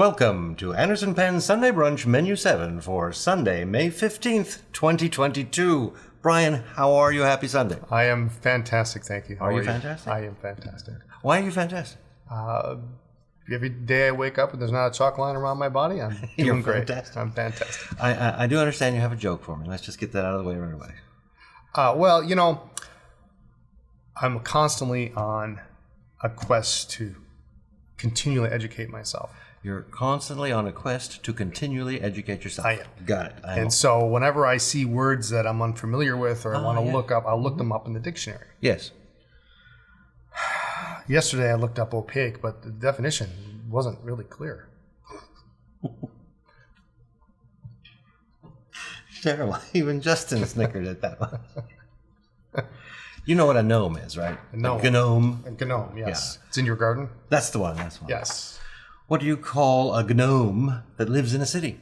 Welcome to Anderson Penn's Sunday Brunch Menu 7 for Sunday, May 15th, 2022. Brian, how are you? Happy Sunday. I am fantastic, thank you. Are you fantastic? I am fantastic. Why are you fantastic? Every day I wake up and there's not a chalk line around my body, I'm doing great. Fantastic. I'm fantastic. I do understand you have a joke for me. Let's just get that out of the way right away. Well, you know, I'm constantly on a quest to continually educate myself. You're constantly on a quest to continually educate yourself. I am. Got it. And so whenever I see words that I'm unfamiliar with or I want to look up, I'll look them up in the dictionary. Yes. Yesterday I looked up opaque, but the definition wasn't really clear. Terrible. Even Justin snickered at that one. You know what a gnome is, right? A gnome. A gnome. A gnome, yes. Yeah. It's in your garden? That's the one. That's the one. Yes. What do you call a gnome that lives in a city?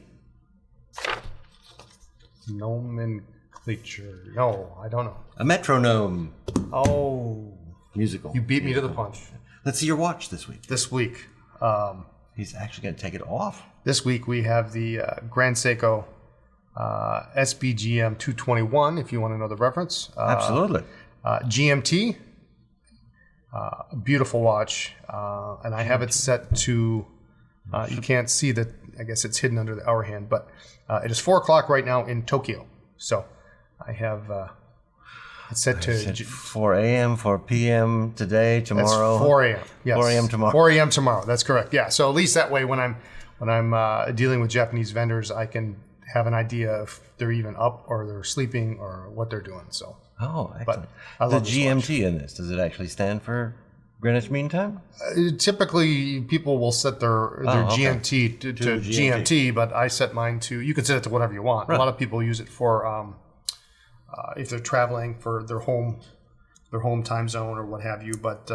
Nomenclature. No, I don't know. A metronome. Oh. Musical. You beat me to the punch. Let's see your watch this week. This week. He's actually going to take it off. This week we have the Grand Seiko Sbgm 221, if you want to know the reference. Absolutely. GMT. A beautiful watch. And I have it set to... you can't see that. I guess it's hidden under the hour hand, but it is 4 o'clock right now in Tokyo. So I have it's set to 4 a.m., 4 p.m. today, tomorrow. That's 4 a.m. Yes. 4 a.m. tomorrow. 4 a.m. tomorrow. That's correct. Yeah. So at least that way, when I'm dealing with Japanese vendors, I can have an idea if they're even up or they're sleeping or what they're doing. So. Oh, excellent. I love the GMT in this, does it actually stand for Greenwich Mean Time? Typically, people will set their GMT to GMT, but I set mine to, you can set it to whatever you want. Right. A lot of people use it for, if they're traveling for their home time zone or what have you, but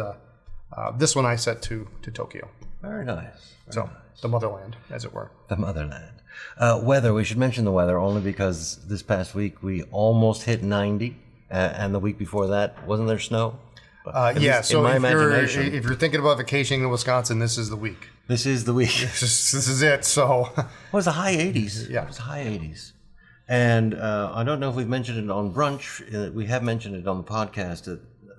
this one I set to Tokyo. Very nice. Very nice. The motherland, as it were. The motherland. Weather, we should mention the weather only because this past week we almost hit 90, and the week before that, wasn't there snow? Yeah, so if you're thinking about vacationing in Wisconsin, this is the week. This is the week. This is it. So it was the high 80s. Yeah, it was high 80s. And I don't know if we've mentioned it on Brunch. We have mentioned it on the podcast.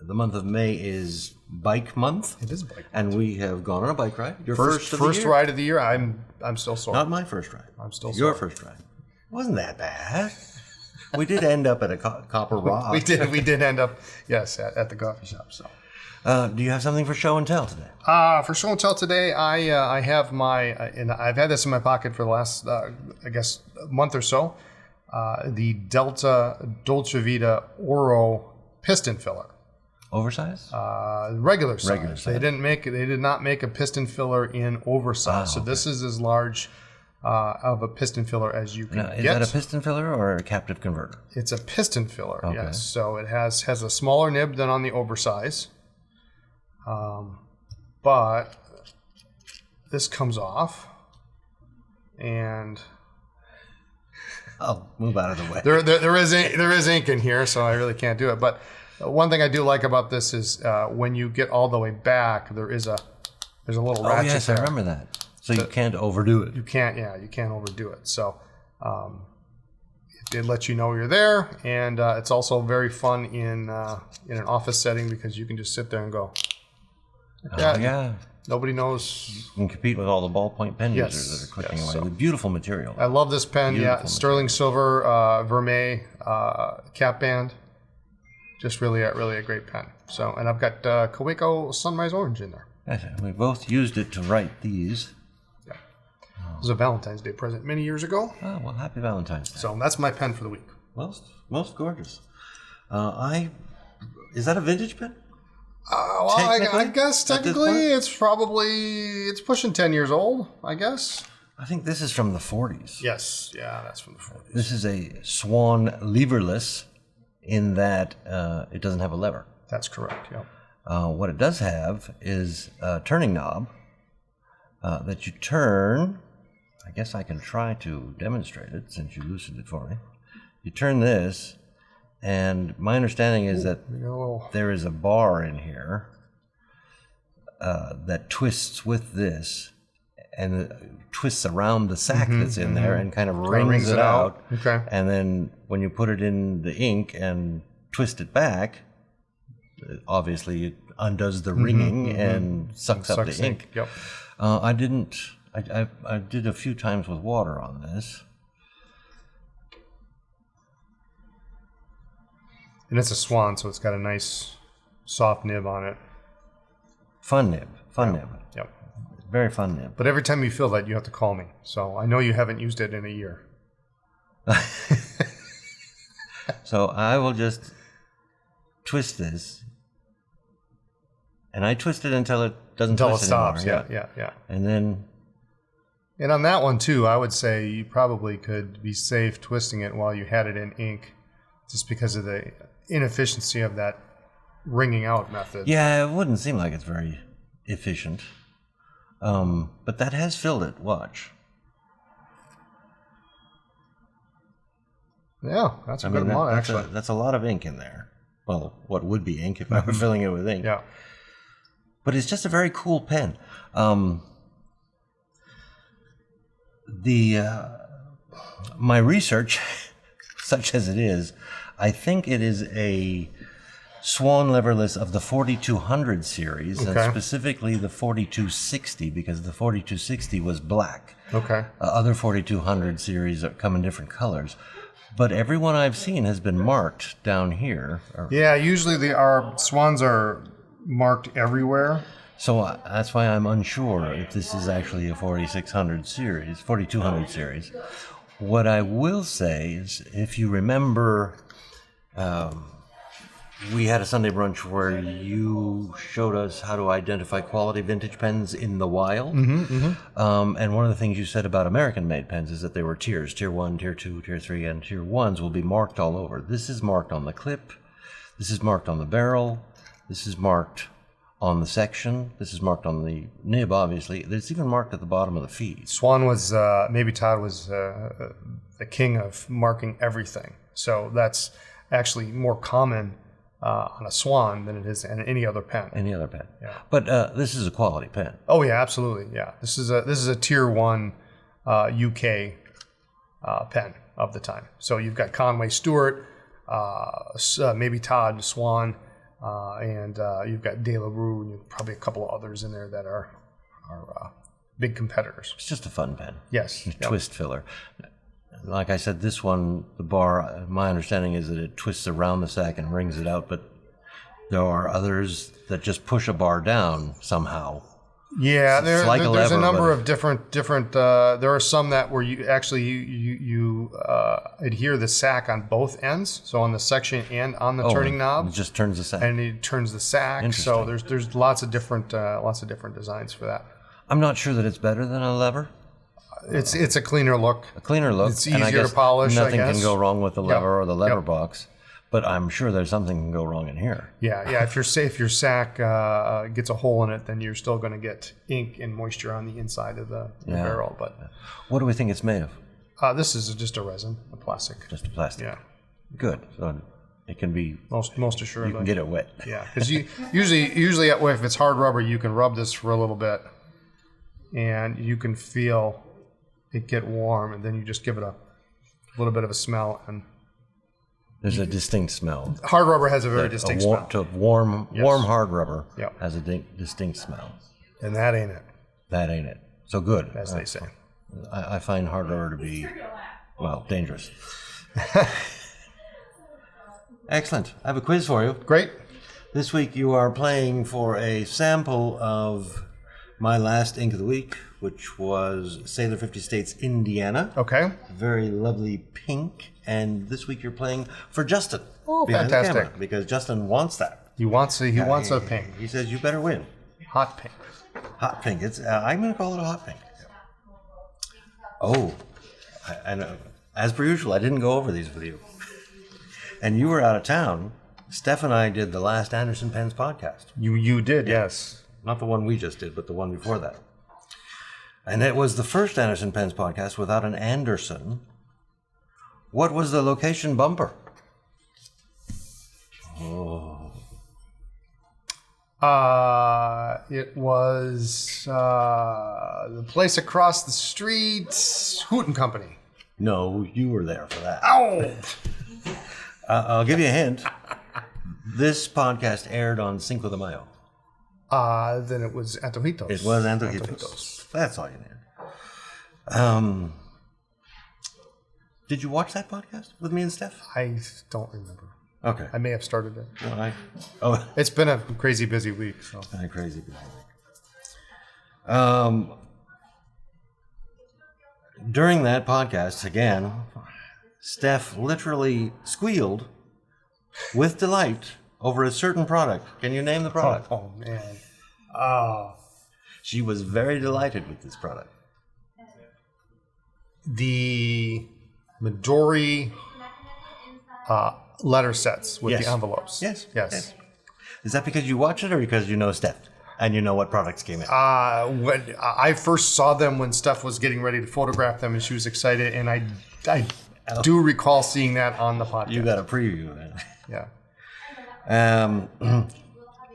The month of May is Bike Month. It is Bike Month. And we have gone on a bike ride. Your first ride of the year. I'm still sore. Not my first ride. I'm still Your sore. first ride. Wasn't that bad. We did end up at a Copper Rock. We did end up, yes, at the coffee shop. So, do you have something for show and tell today? For show and tell today, I have and I've had this in my pocket for the last, I guess, month or so. The Dolcevita Oro piston filler. Oversized? Regular size. Regular size. They did not make a piston filler in oversized. So this is as large of a piston filler as you can get. Is that a piston filler or a captive converter? It's a piston filler, okay. Yes. So it has a smaller nib than on the oversize. But this comes off, and I'll move out of the way. There is ink in here, so I really can't do it. But one thing I do like about this is when you get all the way back, there's a little ratchet. Yes, there. I remember that. So you can't overdo it. You can't overdo it. So it lets you know you're there, and it's also very fun in an office setting because you can just sit there and go. Yeah. Nobody knows. You can compete with all the ballpoint pen users that are clicking away. So The beautiful material. I love this pen. Sterling silver, vermeil cap band. Just really a great pen. So, and I've got Kaweco Sunrise Orange in there. Yes, we both used it to write these. Yeah. It was a Valentine's Day present many years ago. Oh, well, happy Valentine's Day. So that's my pen for the week. Most gorgeous. Is that a vintage pen? Well, I guess technically it's pushing 10 years old, I guess. I think this is from the 40s. Yes, yeah, that's from the 40s. This is a Swan Leverless in that it doesn't have a lever. That's correct, yeah. What it does have is a turning knob that you turn. I guess I can try to demonstrate it since you loosened it for me. You turn this, and my understanding is that there is a bar in here that twists with this, and twists around the sac that's in there and kind of wrings it out. Okay. And then when you put it in the ink and twist it back, obviously it undoes the ringing and sucks up the ink. Yep. I did a few times with water on this. And it's a Swan, so it's got a nice soft nib on it. Fun nib. Yep. Very fun nib. But every time you feel that, you have to call me. So I know you haven't used it in a year. So I will just twist this. And I twist it until it doesn't twist stops. anymore. Yeah. And then... And on that one, too, I would say you probably could be safe twisting it while you had it in ink, just because of the inefficiency of that ringing out method. Yeah, it wouldn't seem like it's very efficient. But that has filled it. Watch. Yeah, that's a good amount, actually. That's a lot of ink in there. Well, what would be ink if I were filling it with ink? Yeah. But it's just a very cool pen. My research, such as it is, I think it is a Swan Leverless of the 4200 series, and specifically the 4260, because the 4260 was black. Okay. Other 4200 series come in different colors. But every one I've seen has been marked down here. Yeah, usually our Swans are marked everywhere. So that's why I'm unsure if this is actually a 4600 series, 4200 series. What I will say is, if you remember, we had a Sunday brunch where you showed us how to identify quality vintage pens in the wild. And one of the things you said about American-made pens is that they were tiers. Tier 1, Tier 2, Tier 3, and Tier 1s will be marked all over. This is marked on the clip. This is marked on the barrel. This is marked on the section. This is marked on the nib, obviously. It's even marked at the bottom of the feed. Swan was, maybe Todd was the king of marking everything. So that's actually more common on a Swan than it is in any other pen. Yeah. But this is a quality pen. Oh yeah, absolutely. Yeah, this is a Tier 1 UK pen of the time. So you've got Conway Stewart, maybe Todd Swan, and you've got De La Rue, and probably a couple of others in there that are big competitors. It's just a fun pen. Yes. Twist filler. Like I said, this one, the bar, my understanding is that it twists around the sac and rings it out, but there are others that just push a bar down somehow. Yeah, there's a number of different. There are some that where you actually you adhere the sac on both ends, so on the section and on the turning knob. It just turns the sac. And it turns the sac. So there's lots of different designs for that. I'm not sure that it's better than a lever. It's a cleaner look. It's easier to polish. Nothing can go wrong with the lever or the lever box. But I'm sure there's something can go wrong in here. Yeah. If your sac gets a hole in it, then you're still going to get ink and moisture on the inside of the barrel. But what do we think it's made of? This is just a resin, a plastic. Just a plastic. Yeah. Good. So it can be most assuredly. You can get it wet. Yeah, because usually if it's hard rubber, you can rub this for a little bit, and you can feel it get warm, and then you just give it a little bit of a smell and. There's a distinct smell. Hard rubber has a very distinct smell. Warm hard rubber has a distinct smell. And that ain't it. That ain't it. So good. As they say. I find hard rubber to be, dangerous. Excellent. I have a quiz for you. Great. This week you are playing for a sample of my last ink of the week, which was Sailor 50 States, Indiana. Okay. Very lovely pink. And this week you're playing for Justin. Oh, fantastic! The camera, because Justin wants that. He wants a pink. He says you better win. Hot pink. Hot pink. It's I'm going to call it a hot pink. Oh, and as per usual, I didn't go over these with you. And you were out of town. Steph and I did the last Anderson Pens podcast. You did, yes. Not the one we just did, but the one before that. And it was the first Anderson Pens podcast without an Anderson. What was the location bumper? Oh. It was the place across the street, Hoot and Company. No, you were there for that. Oh! I'll give you a hint. This podcast aired on Cinco de Mayo. Then it was Antojitos. It was Antojitos. That's all you need. Did you watch that podcast with me and Steph? I don't remember. Okay. I may have started it. Well, It's been a crazy busy week. So. Been a crazy busy week. During that podcast, again, Steph literally squealed with delight over a certain product. Can you name the product? Oh man. She was very delighted with this product. The Midori letter sets with the envelopes. Yes. Is that because you watch it or because you know Steph and you know what products came in? When I first saw them when Steph was getting ready to photograph them and she was excited, and I do recall seeing that on the podcast. You got a preview of that. Yeah.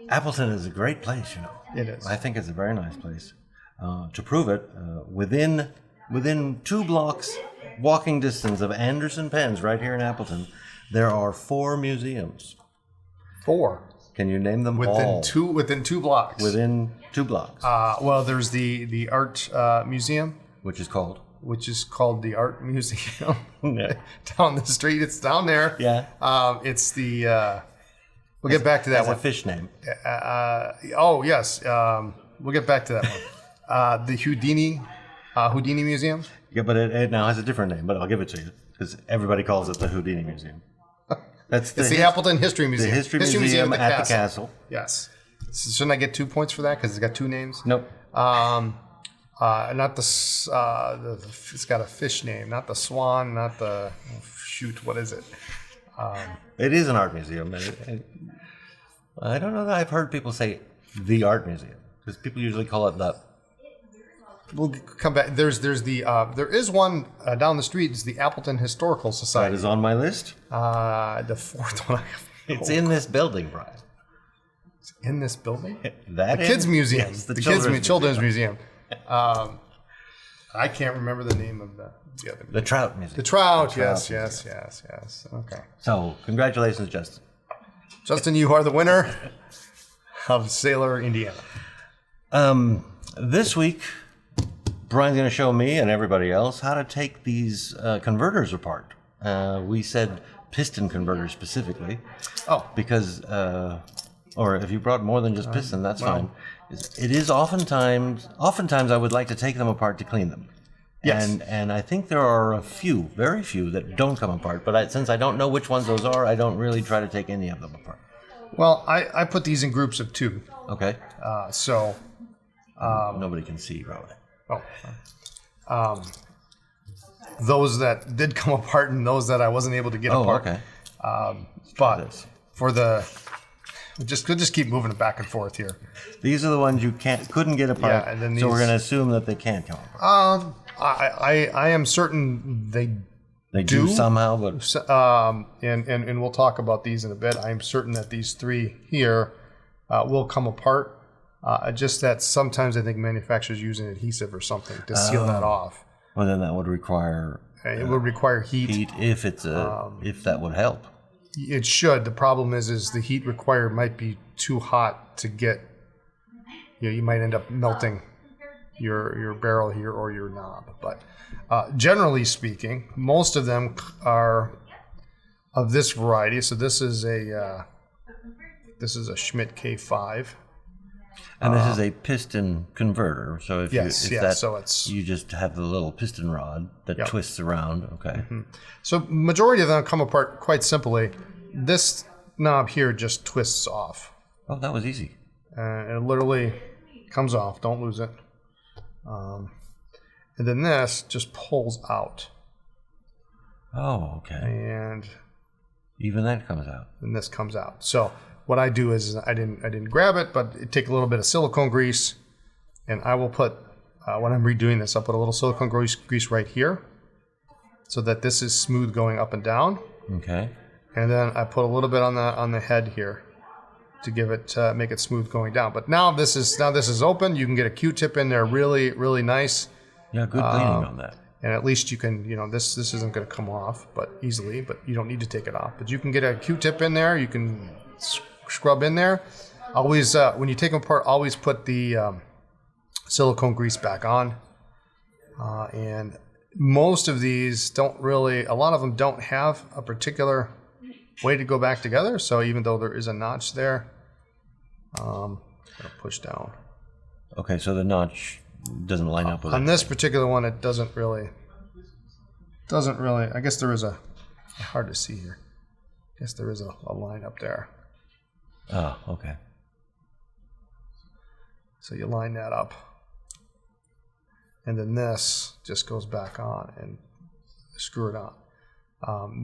Appleton is a great place, you know. It is. I think it's a very nice place. To prove it, within 2 blocks walking distance of Anderson Pens right here in Appleton, there are 4 museums. 4. Can you name them all? Within 2 blocks. Within 2 blocks. Well, there's the art museum, which is called the Art Museum. Yeah. Down the street. It's down there. Yeah. It's the. We'll get back to that one. That's a fish name. Oh yes. We'll get back to that one. The Houdini Museum. Yeah, but it now has a different name. But I'll give it to you because everybody calls it the Houdini Museum. It's the Appleton History Museum. The History Museum at the castle. Yes. So shouldn't I get 2 points for that because it's got 2 names? Nope. Not the. It's got a fish name. Not the Swan. Not the. Shoot. What is it? It is an art museum. I don't know that I've heard people say the art museum because people usually call it the. We'll come back. There is one down the street. It's the Appleton Historical Society. That is on my list. The 4th one. It's in this building, Brian. It's in this building? The Kids Museum. Yes, the Children's Museum. I can't remember the name of the other. The Trout Museum. The Trout. Yes. Okay. So, congratulations, Justin. Justin, you are the winner of Sailor, Indiana. This week, Brian's going to show me and everybody else how to take these converters apart. We said piston converters specifically. Oh. Because, or if you brought more than just piston, that's fine. It is oftentimes I would like to take them apart to clean them. Yes. And I think there are very few that don't come apart. But since I don't know which ones those are, I don't really try to take any of them apart. Well, I put these in groups of 2. Okay. So. Nobody can see, probably. Oh. Those that did come apart and those that I wasn't able to get apart. Okay. But for the. Just keep moving it back and forth here. These are the ones you couldn't get apart. Yeah, and then so we're going to assume that they can't come apart. I am certain they do somehow, but and we'll talk about these in a bit. I'm certain that these 3 here will come apart. Just that sometimes I think manufacturers use an adhesive or something to seal that off. Well, then that would require. It would require heat. Heat, if if that would help. It should. The problem is the heat required might be too hot to get. You might end up melting your barrel here or your knob. But generally speaking, most of them are of this variety. So this is a Schmidt K5. And this is a piston converter. So if you just have the little piston rod that twists around. Okay. Mm-hmm. So majority of them come apart quite simply. This knob here just twists off. Oh, that was easy. It literally comes off. Don't lose it. And then this just pulls out. Oh, okay. And even that comes out. And this comes out. So what I do is I didn't grab it, but take a little bit of silicone grease, and I will put when I'm redoing this, I'll put a little silicone grease right here, so that this is smooth going up and down. Okay. And then I put a little bit on the head here, to give it make it smooth going down. But now this is open. You can get a Q-tip in there, really, really nice. Yeah, good cleaning on that. And at least you can, this isn't going to come off, but easily. But you don't need to take it off. But you can get a Q-tip in there. You can scrub in there. Always, when you take them apart, always put the silicone grease back on. And most of these a lot of them don't have a particular way to go back together. So even though there is a notch there, I'm going to push down. Okay, so the notch doesn't line up with it. On this particular one, it doesn't really, I guess there is hard to see here. I guess there is a line up there. Oh, okay. So you line that up. And then this just goes back on and screw it on.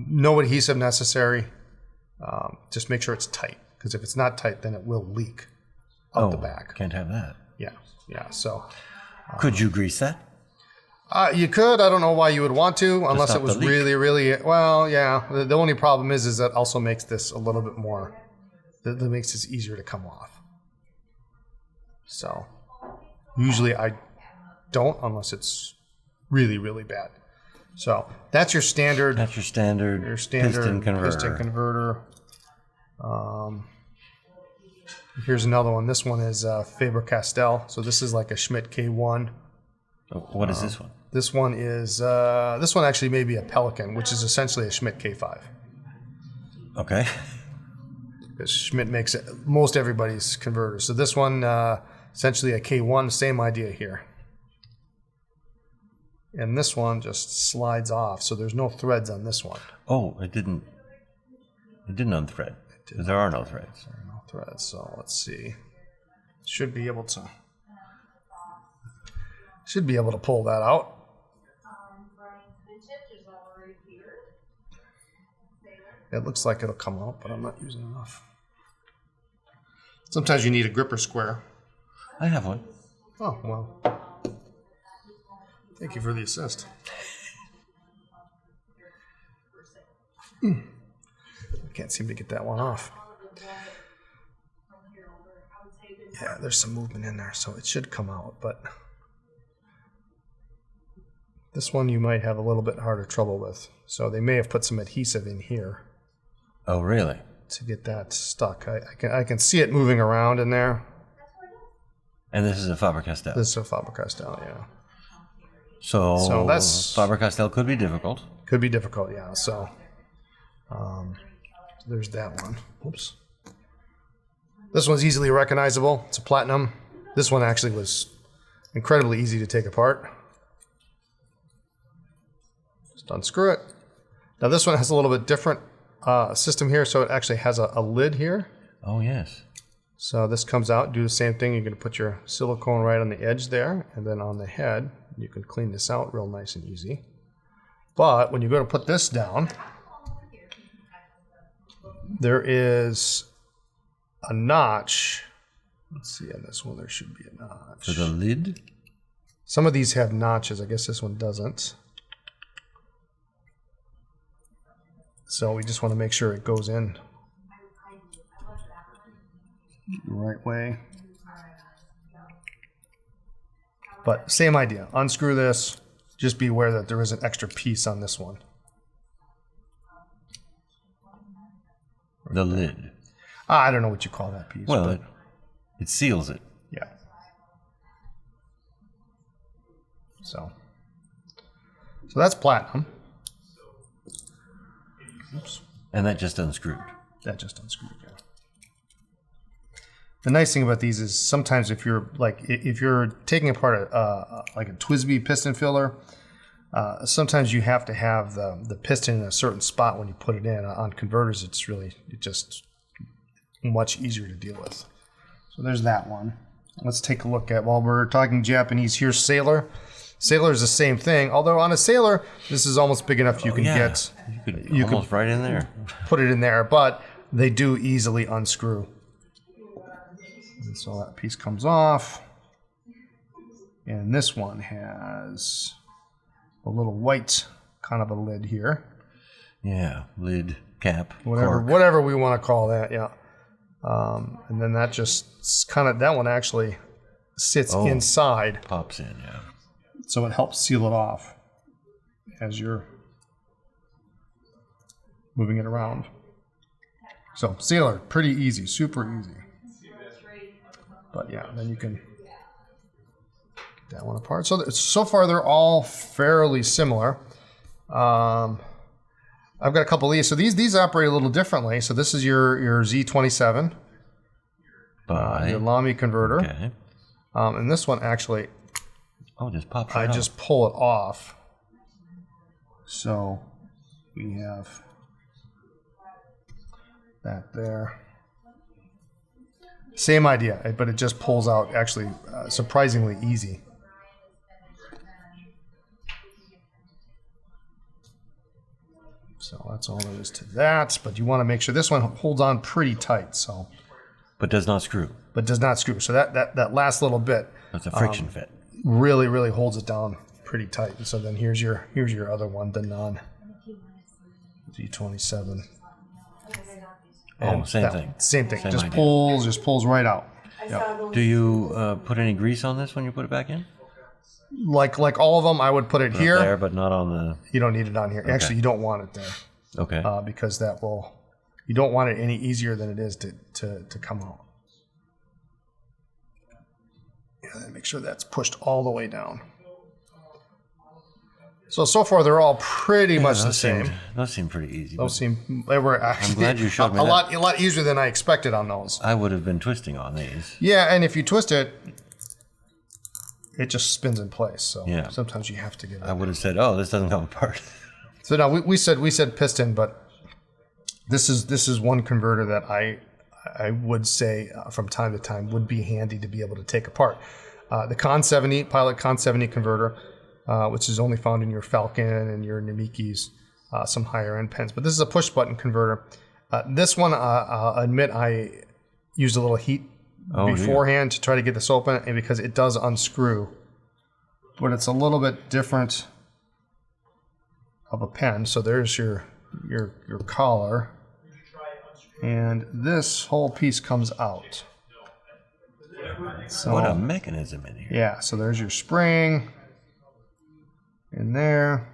No adhesive necessary. Just make sure it's tight. Because if it's not tight, then it will leak out the back. Can't have that. Yeah. So could you grease that? You could. I don't know why you would want to, unless it was really, really well. Yeah. The only problem is that also makes this a little bit more. That makes this easier to come off. So usually I don't, unless it's really, really bad. So that's your standard. That's your standard piston converter. Here's another one. This one is Faber-Castell. So this is like a Schmidt K1. What is this one? This one is this one actually may be a Pelican, which is essentially a Schmidt K5. Okay. Because Schmidt makes most everybody's converters. So this one essentially a K1. Same idea here. And this one just slides off, so there's no threads on this one. Oh, it didn't unthread. There are no threads. There are no threads, so let's see. Should be able to pull that out. It looks like it'll come out, but I'm not using enough. Sometimes you need a gripper square. I have one. Oh, well. Thank you for the assist. I can't seem to get that one off. Yeah, there's some movement in there, so it should come out, but this one you might have a little bit harder trouble with. So they may have put some adhesive in here. Oh, really? To get that stuck. I can see it moving around in there. And this is a Faber-Castell. This is a Faber-Castell, yeah. So that's Faber-Castell could be difficult. Could be difficult, yeah. So there's that one. Oops. This one's easily recognizable. It's a platinum. This one actually was incredibly easy to take apart. Just unscrew it. Now this one has a little bit different system here, so it actually has a lid here. Oh, yes. So this comes out, do the same thing. You're going to put your silicone right on the edge there, and then on the head, you can clean this out real nice and easy. But when you're going to put this down, there is a notch. Let's see, on this one there should be a notch. For the lid? Some of these have notches. I guess this one doesn't. So we just want to make sure it goes in the right way. But same idea. Unscrew this. Just be aware that there is an extra piece on this one. The lid. I don't know what you call that piece. Well, it seals it. Yeah. So that's platinum. Oops. And that just unscrewed. That just unscrewed, yeah. The nice thing about these is sometimes if you're taking apart like a Twisby piston filler, sometimes you have to have the piston in a certain spot when you put it in. On converters, it's just much easier to deal with. So there's that one. Let's take a look at, while we're talking Japanese, here's Sailor. Sailor is the same thing, although on a Sailor, this is almost big enough you can get. You could almost right in there. Put it in there, but they do easily unscrew. And so that piece comes off. And this one has a little white kind of a lid here. Yeah, lid, cap, whatever we want to call that, yeah. And then that just kind of, that one actually sits inside. Pops in, yeah. So it helps seal it off as you're moving it around. So sealer, pretty easy, super easy. But yeah, then you can get that one apart. So far they're all fairly similar. I've got a couple of these. So these operate a little differently. So this is your Z27, your Lamy converter. Okay. And this one actually, just pops right just pull it off. So we have that there. Same idea, but it just pulls out actually surprisingly easy. So that's all there is to that. But you want to make sure this one holds on pretty tight. So, but does not screw. But does not screw. So that last little bit. That's a friction fit. Really holds it down pretty tight. And so then here's your other one, the non Z27. Same thing. Same thing. Just pulls right out. Yep. Do you put any grease on this when you put it back in? Like all of them, I would put it here. There, but not on the. You don't need it on here. Okay. Actually, you don't want it there. Okay. Because you don't want it any easier than it is to come out. Yeah, then make sure that's pushed all the way down. So far they're all pretty much the same. Those seem pretty easy. They were actually I'm glad you showed me a lot easier than I expected on those. I would have been twisting on these. Yeah, and if you twist it, it just spins in place. So sometimes you have to get it. I would have said, this doesn't come apart. So no, we said piston, but this is one converter that I would say from time to time would be handy to be able to take apart. The Pilot Con 70 converter, which is only found in your Falcon and your Namikis, some higher end pens. But this is a push button converter. This one, I'll admit, I used a little heat beforehand to try to get this open, and because it does unscrew, but it's a little bit different of a pen. So there's your collar, and this whole piece comes out. So, what a mechanism in here. Yeah, so there's your spring in there.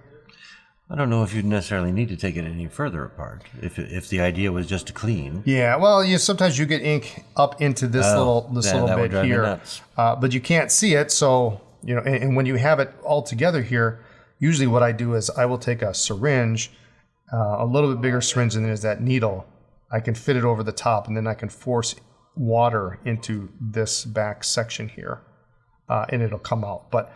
I don't know if you'd necessarily need to take it any further apart if the idea was just to clean. Yeah, well, sometimes you get ink up into this little bit here, but you can't see it. So and when you have it all together here, usually what I do is I will take a syringe, a little bit bigger syringe than there's that needle. I can fit it over the top, and then I can force water into this back section here, and it'll come out. But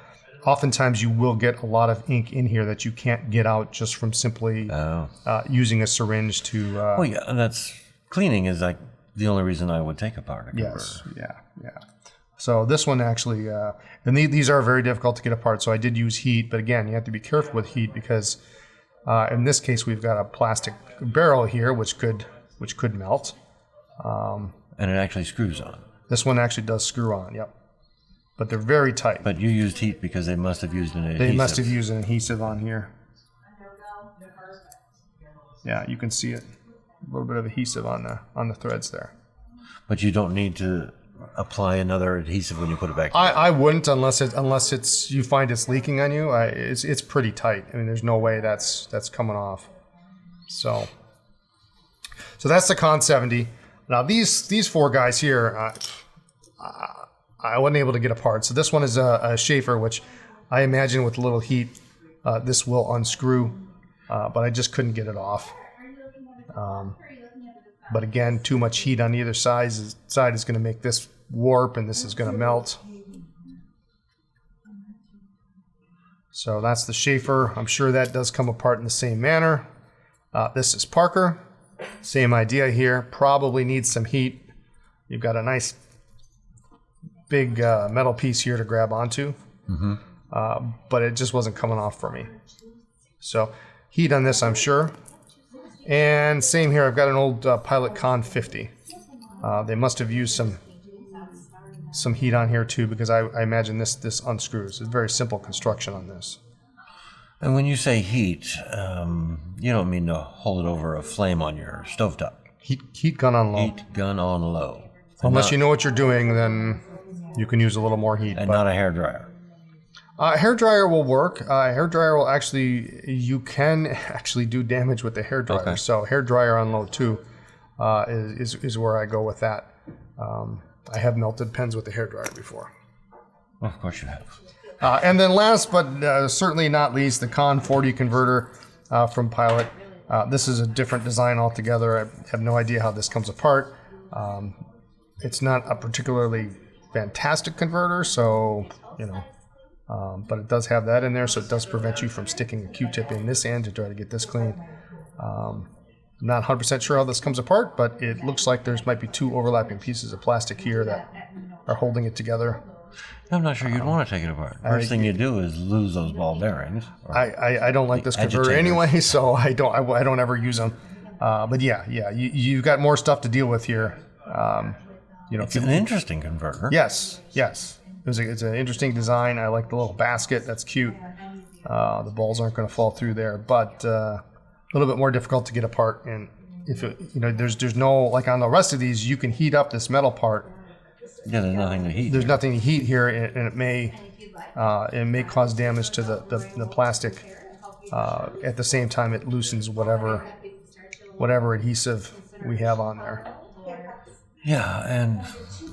oftentimes you will get a lot of ink in here that you can't get out just from simply using a syringe to... well, yeah, and that's... Cleaning is like the only reason I would take apart a converter. Yes, yeah. So this one actually... and these are very difficult to get apart, so I did use heat. But again, you have to be careful with heat because in this case we've got a plastic barrel here which could melt. And it actually screws on. This one actually does screw on, yep. But they're very tight. But you used heat because they must have used an adhesive. They must have used an adhesive on here. Yeah, you can see it. A little bit of adhesive on the threads there. But you don't need to apply another adhesive when you put it back. I wouldn't unless it's you find it's leaking on you. It's pretty tight. I mean, there's no way that's coming off. So that's the Con 70. Now these four guys here, I wasn't able to get apart. So this one is a Schaefer, which I imagine with a little heat, this will unscrew, but I just couldn't get it off. But again, too much heat on either side is going to make this warp, and this is going to melt. So that's the Schaefer. I'm sure that does come apart in the same manner. This is Parker. Same idea here. Probably needs some heat. You've got a nice big metal piece here to grab onto, but it just wasn't coming off for me. So heat on this, I'm sure. And same here. I've got an old Pilot Con 50. They must have used some heat on here too, because I imagine this unscrews. It's a very simple construction on this. And when you say heat, you don't mean to hold it over a flame on your stovetop. Heat gun on low. Heat gun on low. Unless you know what you're doing, then you can use a little more heat. And not a hairdryer. Hairdryer will work. Hairdryer will you can actually do damage with the hairdryer. Okay. So hairdryer on low too is where I go with that. I have melted pens with the hairdryer before. Well, of course you have. And then last but certainly not least, the Con 40 converter from Pilot. This is a different design altogether. I have no idea how this comes apart. It's not a particularly fantastic converter, so, but it does have that in there, so it does prevent you from sticking a Q-tip in this end to try to get this clean. I'm not 100% sure how this comes apart, but it looks like there might be two overlapping pieces of plastic here that are holding it together. I'm not sure you'd want to take it apart. First thing you do is lose those ball bearings. I don't like this converter anyway, so I don't ever use them. But you've got more stuff to deal with here. It's an interesting converter. Yes. It's an interesting design. I like the little basket. That's cute. The balls aren't going to fall through there, but a little bit more difficult to get apart. And if there's no, like on the rest of these, you can heat up this metal part. Yeah, there's nothing to heat. There's nothing to heat here, and it may cause damage to the plastic. At the same time, it loosens whatever adhesive we have on there. Yeah, and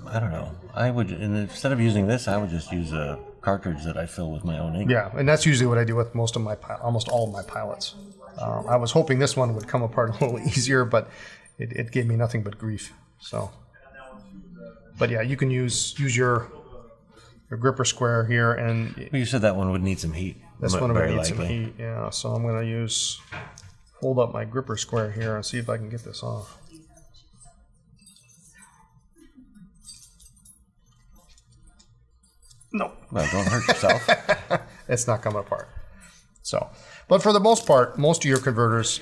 I don't know. Instead of using this, I would just use a cartridge that I fill with my own ink. Yeah, and that's usually what I do with almost all of my pilots. I was hoping this one would come apart a little easier, but it gave me nothing but grief. So. But yeah, you can use your gripper square here, and you said that one would need some heat. This one would need some heat. Yeah, so I'm going to hold up my gripper square here and see if I can get this off. No. Well, don't hurt yourself. It's not coming apart. So, but for the most part, most of your converters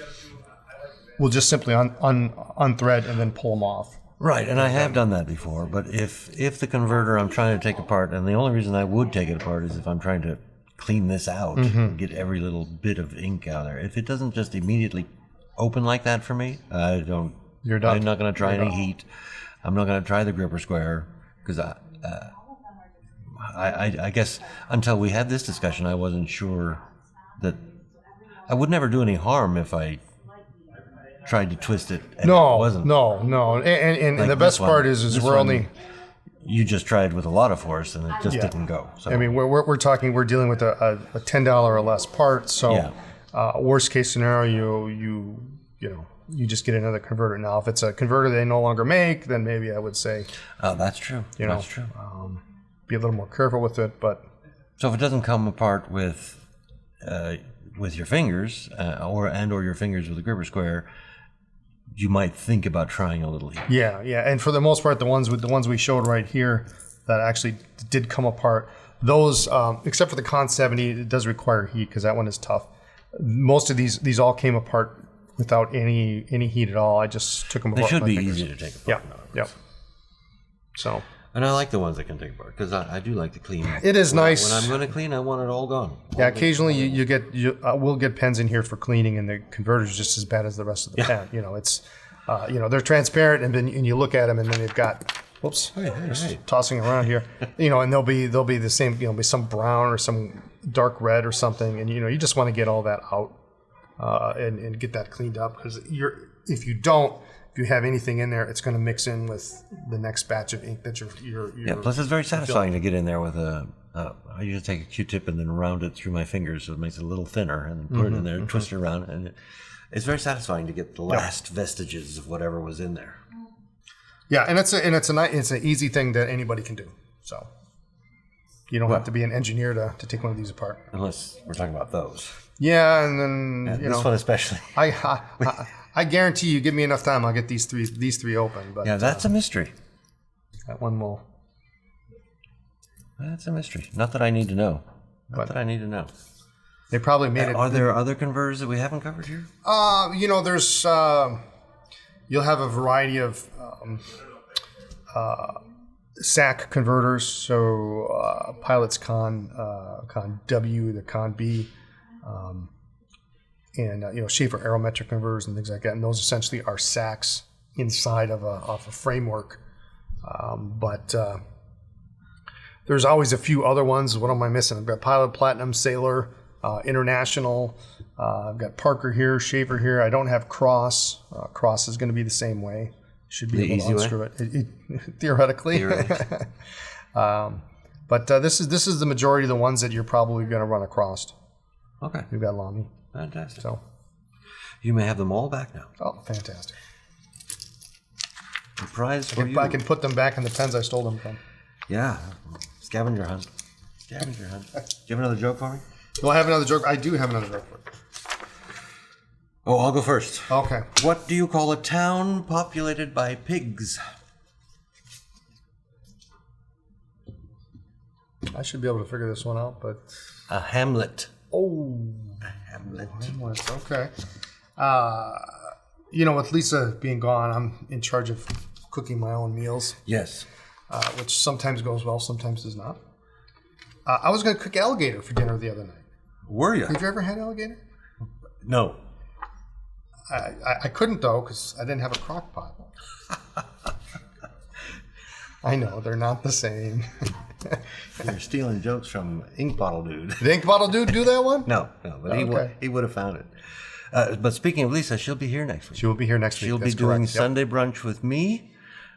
will just simply unthread and then pull them off. Right, and I have done that before, but if the converter I'm trying to take apart, and the only reason I would take it apart is if I'm trying to clean this out, and get every little bit of ink out there. If it doesn't just immediately open like that for me, You're done. I'm not going to try any heat. I'm not going to try the gripper square, because I guess until we had this discussion, I wasn't sure that I would never do any harm if I tried to twist it and it wasn't. No. And like the best part is we're only... You just tried with a lot of force and it just didn't go. So. I mean, we're dealing with a $10 or less part. So worst case scenario, you just get another converter. Now, if it's a converter they no longer make, then maybe I would say... Oh, that's true. That's true. Be a little more careful with it, but... So if it doesn't come apart with your fingers or your fingers with a gripper square, you might think about trying a little heat. Yeah, and for the most part, the ones we showed right here that actually did come apart, those except for the Con 70, it does require heat because that one is tough. Most of these all came apart without any heat at all. I just took them apart. They should be easy to take apart. Yeah. So. And I like the ones that can take apart because I do like to clean. It is nice. When I'm going to clean, I want it all gone. Occasionally we'll get pens in here for cleaning, and the converter's just as bad as the rest of the pen. It's, they're transparent, and you look at them, and then they've got, tossing around here, and they'll be the same, be some brown or some dark red or something, and you just want to get all that out and get that cleaned up because if you have anything in there, it's going to mix in with the next batch of ink that you're plus it's very satisfying to get in there with I usually take a Q-tip and then round it through my fingers so it makes it a little thinner and then put it in there and twist it around. And it's very satisfying to get the last vestiges of whatever was in there. Yeah, and it's an easy thing that anybody can do. So you don't have to be an engineer to take one of these apart. Unless we're talking about those. Yeah, and then this one especially. I guarantee you, give me enough time, I'll get these three open. But yeah, that's a mystery. That one will. That's a mystery. Not that I need to know. They probably made it. Are there other converters that we haven't covered here? There's you'll have a variety of SAC converters. So Pilot's Con W, the Con B. And Schaefer aerometric converters and things like that, and those essentially are SACs inside of a framework. But there's always a few other ones. What am I missing? I've got Pilot Platinum, Sailor, International. I've got Parker here, Shaver here. I don't have Cross. Cross is going to be the same way. Should be able to unscrew it. Theoretically. But this is the majority of the ones that you're probably going to run across. Okay. You've got Lamy. Fantastic. So you may have them all back now. Oh, fantastic. The prize for you. I can put them back in the pens I stole them from. Yeah. Scavenger hunt. Scavenger hunt. Do you have another joke for me? Do I have another joke? I do have another joke for you. Oh, I'll go first. Okay. What do you call a town populated by pigs? I should be able to figure this one out, but... A hamlet. Oh. A hamlet. Okay. With Lisa being gone, I'm in charge of cooking my own meals. Yes. Which sometimes goes well, sometimes does not. I was going to cook alligator for dinner the other night. Were you? Have you ever had alligator? No. I couldn't, though, because I didn't have a crock pot. I know, they're not the same. You're stealing jokes from Ink Bottle Dude. Did Ink Bottle Dude do that one? No, but he would have found it. But speaking of Lisa, she'll be here next week. She will be here next week. She'll be doing Sunday brunch with me,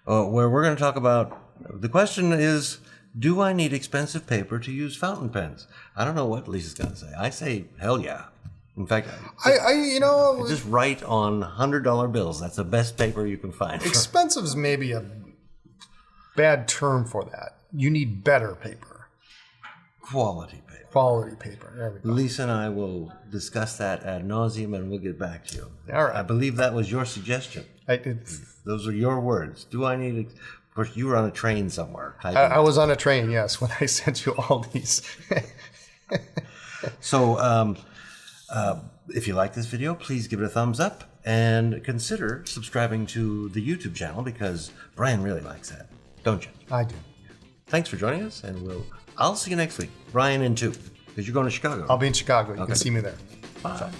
where we're going to talk about, the question is, do I need expensive paper to use fountain pens? I don't know what Lisa's going to say. I say, hell yeah. In fact, just write on $100 bills. That's the best paper you can find. Expensive is maybe a bad term for that. You need better paper. Quality paper. Quality paper. There we go. Lisa and I will discuss that ad nauseum, and we'll get back to you. All right. I believe that was your suggestion. Those are your words. Do I need... Of course, you were on a train somewhere. I was on a train, yes, when I sent you all these. So, if you like this video, please give it a thumbs up and consider subscribing to the YouTube channel, because Brian really likes that, don't you? I do. Thanks for joining us, and I'll see you next week. Brian in 2, because you're going to Chicago. I'll be in Chicago. You can see me there. Bye.